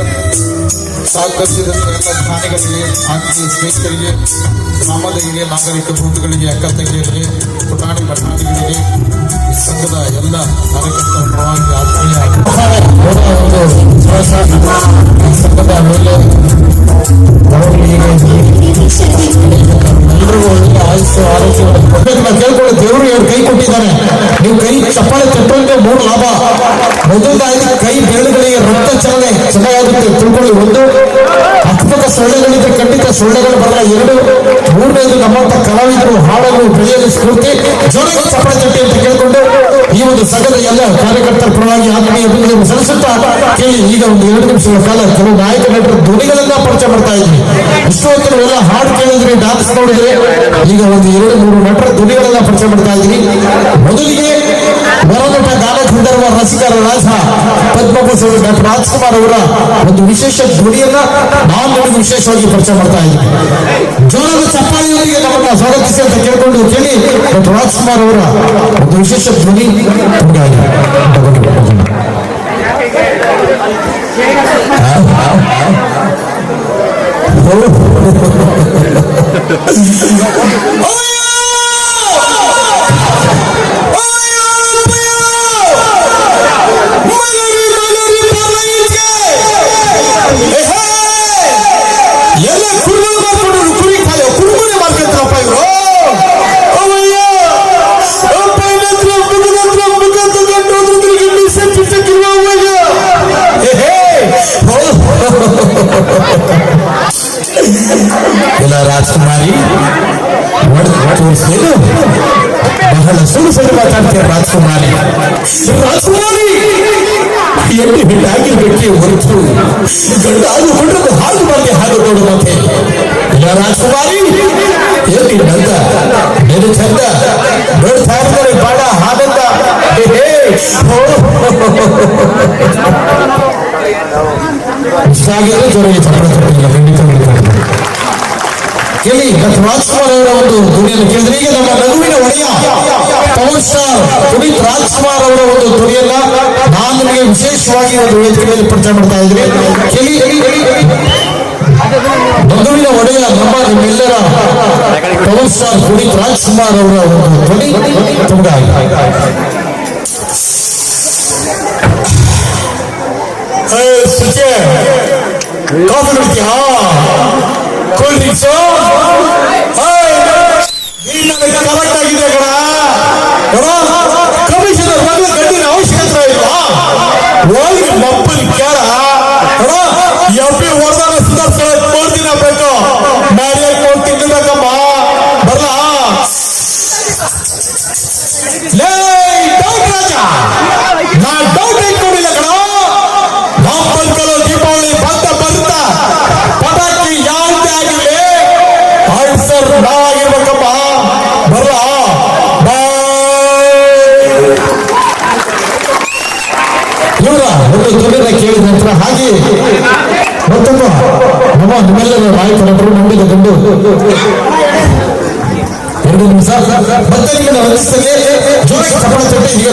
ಸಹಕರಿಸಿದಂತ ಎಲ್ಲ ಜ್ಞಾನಿಗಳಿಗೆ, ಆತ್ಮೀಯ ಸ್ನೇಹಿತರಿಗೆ, ಗ್ರಾಮದಗಳಿಗೆ, ನಾಗರಿಕ ಬಂಧುಗಳಿಗೆ, ಅಕ್ಕ ತಂಗಿಯರಿಗೆ, ಪುಟಾಣಿ ಪಟಾಣಿಗಳಿಗೆ, ಈ ಸಂಘದ ಎಲ್ಲ ಕಾರ್ಯಕರ್ತರ ಪರವಾಗಿ ಆತ್ಮೀಯ ಸಂಘದ ಮೇಲೆ ಎಲ್ಲರೂ ಒಳ್ಳೆಯ ಆಯುಷ್ಯ ಆರೋಗ್ಯ ಕೇಳ್ಕೊಳ್ಳಿ. ದೇವರು ಇವ್ರು ಕೈ ಕೊಟ್ಟಿದ್ದಾರೆ. ನೀವು ಕೈ ಚಪ್ಪಾಳೆ ತಟ್ಟುವಂತೆ 3 ಲಾಭ. ಮೊದಲದಾಗಿ ಕೈ ಬೆರಳುಗಳಿಗೆ ರಕ್ತ ಚಲನೆ ಸಹಾಯ ಆಗುತ್ತೆ ತಿಳ್ಕೊಳ್ಳಿ. ಒಂದು, ಅಕ್ಕಪಕ್ಕ ಸೊಳ್ಳೆಗಳಿದ್ರೆ ಖಂಡಿತ ಸೊಳ್ಳೆಗಳು ಬರಲ್ಲ. ಎರಡು, ಮೂರನೇದು ನಮ್ಮಂತ ಕಲಾವಿದರು ಹಾಡಲು ಬೆಳೆಯಲು ಸ್ಫೂರ್ತಿ. ಜೋರಾಗಿ ಚಪ್ಪಳ ತಟ್ಟಿ ಅಂತ ಕೇಳಿಕೊಂಡು ಈ ಒಂದು ಸಂಘದ ಎಲ್ಲ ಕಾರ್ಯಕರ್ತರ ಪರವಾಗಿ ಆತ್ಮೀಯ ಅಭಿನಂದನೆ ಸಲ್ಲಿಸುತ್ತಾ ಕೇಳಿ. ಈಗ ಒಂದು 2 ನಿಮಿಷಗಳ ಕಾಲ ಕೆಲವು ನಾಯಕ ನಟರ ಧ್ವನಿಗಳನ್ನ ಪರಿಚಯ ಮಾಡ್ತಾ ಇದ್ವಿ. ಇಷ್ಟು ಹೊತ್ತು ಎಲ್ಲ ಹಾಡು ಕೇಳಿದ್ರಿ, ಡಾನ್ಸ್ ನೋಡಿದ್ರಿ. ಈಗ ಒಂದು 2-3 ನಟರ ಧ್ವನಿಗಳನ್ನ ಪರಿಚಯ ಮಾಡ್ತಾ ಇದ್ವಿ. ಮೊದಲಿಗೆ ಹೊರನಟ ಗಾನ ಗಂಧರ್ವ ರಸಿಕರ ರಾಜ ಪದ್ಮಭೂಷಣ ಡಾಕ್ಟರ್ ರಾಜ್ಕುಮಾರ್ ಅವರ ಒಂದು ವಿಶೇಷ ಧ್ವನಿಯನ್ನ ನಾವು ನಿಮಗೆ ವಿಶೇಷವಾಗಿ ಪರಿಚಯ ಮಾಡ್ತಾ ಇದ್ವಿ. ಜೋರದ ಚಪ್ಪಾಳಿಯೊಂದಿಗೆ ನಮ್ಮನ್ನ ಸ್ವಾಗತಿಸಿ ಅಂತ ಕೇಳ್ಕೊಂಡು ಕೇಳಿ. ಡಾಕ್ಟರ್ ರಾಜ್ಕುಮಾರ್ ಅವರ ಒಂದು ವಿಶೇಷ ಧ್ವನಿ ನಿಮಗಾಗಿ. ಎಲ್ಲ ಕುರುಬರು ಮಾಡ್ಕೊಂಡ್ರು, ಕುರಿ ಕಾಲ ಕುರುಬನೇ ಮಾಡ್ಕೊಂತಾರಪ್ಪ ಇವರು. ಎಲ್ಲ ರಾಜ್ಕುಮಾರಿ ತೋರಿಸ್ಲೇನು ಬಹಳ ಸುಳ್ಳು ಮಾತಾಡ್ತಾರೆ ರಾಜ್ಕುಮಾರಿ. ರಾಜ್ಕುಮಾರಿ ಎಲ್ಲಿ ಬಿಟ್ಟಾಗಿರ್ಬೇಕೆ ಹೊರತು ಗಂಡ ಆದುಕೊಂಡ್ರೆ ಹಾಗೆ ಬಂದೆ ಹಾಗೆ ನೋಡು ಮತ್ತೆ. ಇಲ್ಲ ರಾಜ್ಕುಮಾರಿ ಎಲ್ಲಿ ನಂದ ನೆನೆ ಚಂದ ನೋಡ್ತಾ ಇರ್ತಾರೆ ಬಾಳ ಹಾಗಂತ. ಇಷ್ಟಾಗಿದ್ರೆ ಜೋರಾಗಿ ಚಪ್ಪಳ ತಟ್ಟಿಲ್ಲ, ಖಂಡಿತ ಕೇಳಿ. ಡಾಕ್ಟರ್ ರಾಜ್ಕುಮಾರ್ ಅವರ ಒಂದು ಧ್ವನಿಯನ್ನು ಕೇಳಿದ್ರೆ ಈಗ ನಮ್ಮ ನಗುವಿನ ಒಡೆಯ ಪವರ್ ಸ್ಟಾರ್ ಪುನೀತ್ ರಾಜ್ಕುಮಾರ್ ಅವರ ಒಂದು ಧ್ವನಿಯನ್ನ ನಾನು ನಿಮಗೆ ವಿಶೇಷವಾಗಿ ಒಂದು ವೇದಿಕೆ ಮೇಲೆ ಪರಿಚಯ ಮಾಡ್ತಾ ಇದ್ರಿ. ಕೇಳಿ, ನಗುವಿನ ಒಡೆಯ ನಿಮ್ಮೆಲ್ಲರ ಪವರ್ ಸ್ಟಾರ್ ಪುನೀತ್ ರಾಜ್ಕುಮಾರ್ ಅವರ ಒಂದು ಧ್ವನಿ ತಮಗಾಗಿ. ಸುಚೆ ಕಾಫಿ ಕುಡಿತೀಯಾ? ಕೂಲ್ ಡ್ರಿಂಕ್ಸ್ ಕರೆಕ್ಟ್ ಆಗಿದೆ ಕಣ. ಕಮಿಷನರ್ ಮದುವೆ ಗಂಡಿನ ಅವಶ್ಯಕತೆ ಇಲ್ಲ. ಹೋಗಿ ಮಪ್ಪನ್ ಕೇಳ ಎಪ್ಪಿ ಹೊರದಾನ ಸುಧಾರಿಸ್ಕೊಳ್ಳೋದು 3 ದಿನ ಬೇಕು. ಮಾಡಿಯಾಗಿ ಹೋಗಿ ತಿನ್ನಬೇಕಮ್ಮ. ಬರಲ್ಲ ಡೌಟ್ ರಾಜ, ನಾ ಡೌಟ್ ಇಟ್ಕೊಂಡಿಲ್ಲ ಕಣ. ನಾವು ಬಂದ್ಕೊಳ್ಳೋ ದೀಪಾವಳಿ ಬರ್ತಾ ಪಟಾಕಿ ಯಾವುದೇ ಆಗಿರಲಿ ಆನ್ಸರ್ ನಾವಾಗಿರ್ಬೇಕಪ್ಪ. ಬರಲ್ಲ ಇವರ ಒಂದು ಧ್ವನಿಯನ್ನ ಕೇಳಿದ ನಂತರ ಹಾಗೆ ಮತ್ತೊಬ್ಬ ನಿಮ್ಮೆಲ್ಲರ ನಾಯಕ ನಟರು ನಂಬಿದ ಗಂಡು 2 ನಿಮಿಷ ಮತ್ತೆ ನಿಮ್ಮನ್ನು ವಂದಿಸ್ತದೆ. ಜೋರಾಗಿ ಚಪ್ಪಳ ತಟ್ಟಿ ಈಗ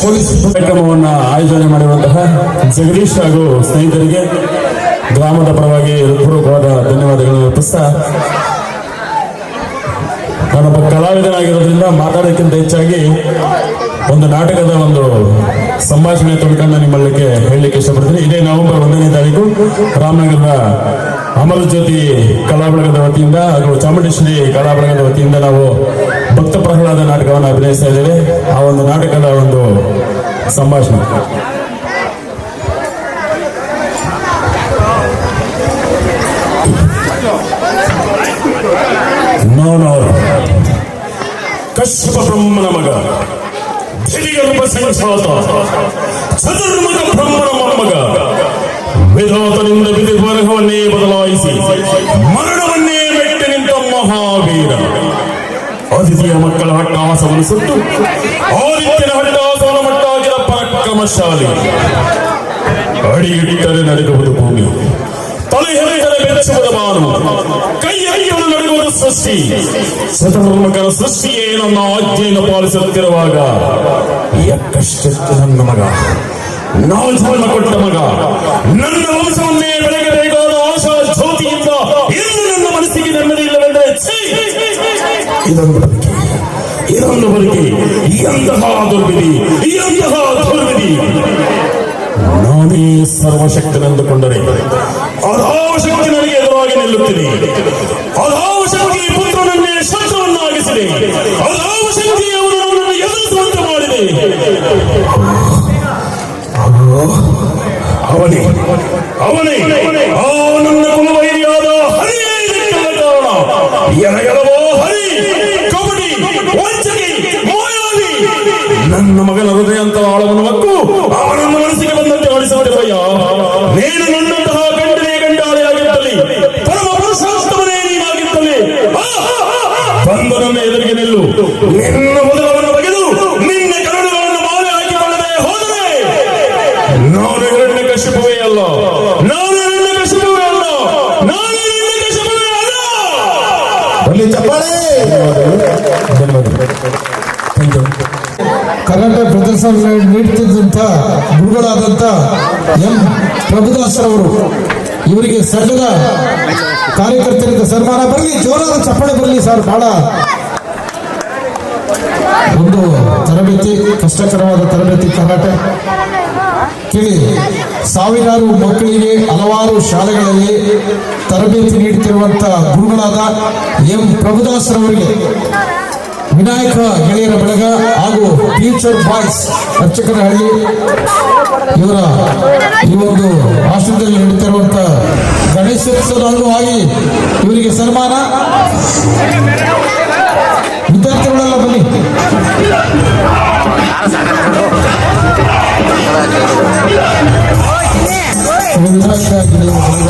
ಪೊಲೀಸ್ ಕಾರ್ಯಕ್ರಮವನ್ನ ಆಯೋಜನೆ ಮಾಡಿರುವಂತಹ ಜಗದೀಶ್ ಹಾಗೂ ಸ್ನೇಹಿತರಿಗೆ ಗ್ರಾಮದ ಪರವಾಗಿ ಹೃತ್ಪೂರ್ವಕವಾದ ಧನ್ಯವಾದಗಳನ್ನು ಅರ್ಪಿಸ್ತಾ, ನಾನೊಬ್ಬ ಕಲಾವಿದನಾಗಿರೋದ್ರಿಂದ ಮಾತಾಡೋದಕ್ಕಿಂತ ಹೆಚ್ಚಾಗಿ ಒಂದು ನಾಟಕದ ಒಂದು ಸಂಭಾಷಣೆ ತುಣುಕನ್ನು ನಿಮ್ಮಲ್ಲಿಗೆ ಹೇಳಲಿಕ್ಕೆ ಇಷ್ಟಪಡ್ತೀನಿ. ಇದೇ ನವೆಂಬರ್ 1ನೇ ತಾರೀಕು ರಾಮನಗರದ ಅಮರ ಜ್ಯೋತಿ ಕಲಾ ಬಳಗದ ವತಿಯಿಂದ ಹಾಗೂ ಚಾಮುಂಡೇಶ್ವರಿ ಕಲಾ ಬಳಗದ ವತಿಯಿಂದ ನಾವು ಭಕ್ತ ಪ್ರಹ್ಲಾದ ನಾಟಕವನ್ನು ಅಭಿನಯಿಸ್ತಾ ಇದ್ದೇವೆ. ಆ ಒಂದು ನಾಟಕದ ಒಂದು ಸಂಭಾಷಣೆ. ಕಶ್ಯಪ ಬ್ರಹ್ಮನ ಮಗ, ಧಿರಿಗರ್ಭ ಸಂಜಾತ, ಚತುರ್ಮುಖ ಬ್ರಹ್ಮನ ಮೊಮ್ಮಗ, ವಿಧಾತನಿಂದ ವಿಧಿ ವರ್ಗವನ್ನೇ ಬದಲಾಯಿಸಿ ಮರಣವನ್ನೇ ಮೆಟ್ಟಿ ನಿಂತ ಮಹಾವೀರ. ಆದಿತ್ಯನ ಮಕ್ಕಳ ಹಟ್ಟಹಾಸವನ್ನು ಸುಟ್ಟು ಆದಿತ್ಯನ ಹಟ್ಟಹಾಸವನ್ನು ಮಟ್ಟಾಗಿರ ಪರಾಕ್ರಮಶಾಲಿ. ಅಡಿಯಿಟ್ಟರೆ ನಡೆಯುವುದು ಭೂಮಿ, ತಲೆ ಹೆರಿದರೆ ಬೆಚ್ಚುವುದು ಬಾನು, ಕೈ ಎಳೆಯುವುದು ನಡೆಯುವುದು ಸೃಷ್ಟಿ. ಚತುರ್ಮುಖನ ಸೃಷ್ಟಿಯೇ ನನ್ನ ಆಜ್ಞೆಯನ್ನು ಪಾಲಿಸುತ್ತಿರುವಾಗ ಯಾಕಷ್ಟೆತ್ತು ನನ್ನ ಮಗ, ನಾವು ಜನ್ಮ ಕೊಟ್ಟ ಮಗ, ನನ್ನ ವಂಶವನ್ನೇ ಬೆಳಗಬೇಕಾದ ಆಶಾ ಜ್ಯೋತಿಯಿಂದ ಇನ್ನು ನನ್ನ ಮನಸ್ಸಿಗೆ ನೆಮ್ಮದಿ ಇಲ್ಲವೆಂದರೆ ಇದೊಂದು ಬದುಕಿ ಎಂತಹ ದುರ್ವಿಧಿ, ಎಂತಹ ದುರ್ವಿಧಿ. ನಾನೇ ಸರ್ವಶಕ್ತನೆಂದುಕೊಂಡರೆ ಅದಾವ ಶಕ್ತಿ ನನಗೆ ಎದುರಾಗಿ ನಿಲ್ಲುತ್ತೀನಿ. ಅದಾವ ಶಕ್ತಿ ಪುತ್ರನನ್ನೇ ಶಸ್ತ್ರವನ್ನಾಗಿಸಿದೆ. ಅದಾವ ಶಕ್ತಿ ಅವರು ನನ್ನನ್ನು ಎದುರಿಸುವಂತೆ ಮಾಡಿದೆ. ಅವನೇ ಆ ನನ್ನ ಕುಲವೈರಿಯಾದ ಹರಿಯೇ ಇದಕ್ಕೆಲ್ಲ ಕಾರಣ. ಎಳಗಲವೋ ಹರಿ, ಕಬಡ್ಡಿ, ವಂಚಕಿ, ಮಾಯಾವಿ. ನನ್ನ ಮಗನ ಹೃದಯ ಅಂತ ಆಳವನ್ನು ಮಕ್ಕು ಅವನನ್ನು ಮನಸ್ಸಿಗೆ ಬಂದಂತೆ ಆಡಿಸುತ್ತಿರುವಯ್ಯ. ನೀನು ನನ್ನಂತಹ ಗಂಡನೇ ಗಂಡಾಳೆಯಾಗಿದ್ದಲ್ಲಿ, ಪರಮ ಪುರುಷೋತ್ತಮನೇ ನೀನಾಗಿದ್ದಲ್ಲಿ ಬಂದು ನನ್ನ ಎದುರಿಗೆ ನಿಲ್ಲು. ನಿನ್ನ ಮೊದಲವನ್ನು ಬಗೆದು ನಿನ್ನ ಕರುಳುಗಳನ್ನು ಮಾಲೆ ಹಾಕಿಕೊಳ್ಳದೆ ಹೋದರೆ ನಾನು ಹಿರಣ್ಯಕಶಿಪುವೇ ಅಲ್ಲ, ನಾನು ಹಿರಣ್ಯಕಶಿಪುವೇ ಅಲ್ಲ, ನಾನು ಹಿರಣ್ಯಕಶಿಪುವೇ ಅಲ್ಲ. ಕರ್ನಾಟಕ ಪ್ರದರ್ಶನ ನೀಡುತ್ತಿದ್ದಂಥ ಗುರುಗಳಾದಂಥ ಎಂ ಪ್ರಭುದಾಸರವರು, ಇವರಿಗೆ ಸಂಘದ ಕಾರ್ಯಕರ್ತರಿಂದ ಸನ್ಮಾನ ಬರಲಿ, ಜೋರಾದ ಚಪ್ಪಾಳೆ ಬರಲಿ ಸರ್. ಬಹಳ ಒಂದು ತರಬೇತಿ, ಕಷ್ಟಕರವಾದ ತರಬೇತಿ ಕರಾಟೆ ಕೇಳಿ. ಸಾವಿರಾರು ಮಕ್ಕಳಿಗೆ ಹಲವಾರು ಶಾಲೆಗಳಲ್ಲಿ ತರಬೇತಿ ನೀಡುತ್ತಿರುವಂಥ ಗುರುಗಳಾದ ಎಂ ಪ್ರಭುದಾಸರವರಿಗೆ ವಿನಾಯಕ ಗೆಳೆಯರ ಬಳಗ ಹಾಗೂ ಫ್ಯೂಚರ್ ಬಾಯ್ಸ್ ಅರ್ಚಕನಹಳ್ಳಿ ಇವರ ಈ ಒಂದು ಆಶ್ರಮದಲ್ಲಿ ನಡೀತಿರುವಂತ ಗಣೇಶೋತ್ಸವದ ಅಂಗವಾಗಿ ಇವರಿಗೆ ಸನ್ಮಾನ. ವಿದ್ಯಾರ್ಥಿಗಳೆಲ್ಲ ಬನ್ನಿ. ವಿನಾಯಕ ಗೆಳೆಯರ ಬಳಗ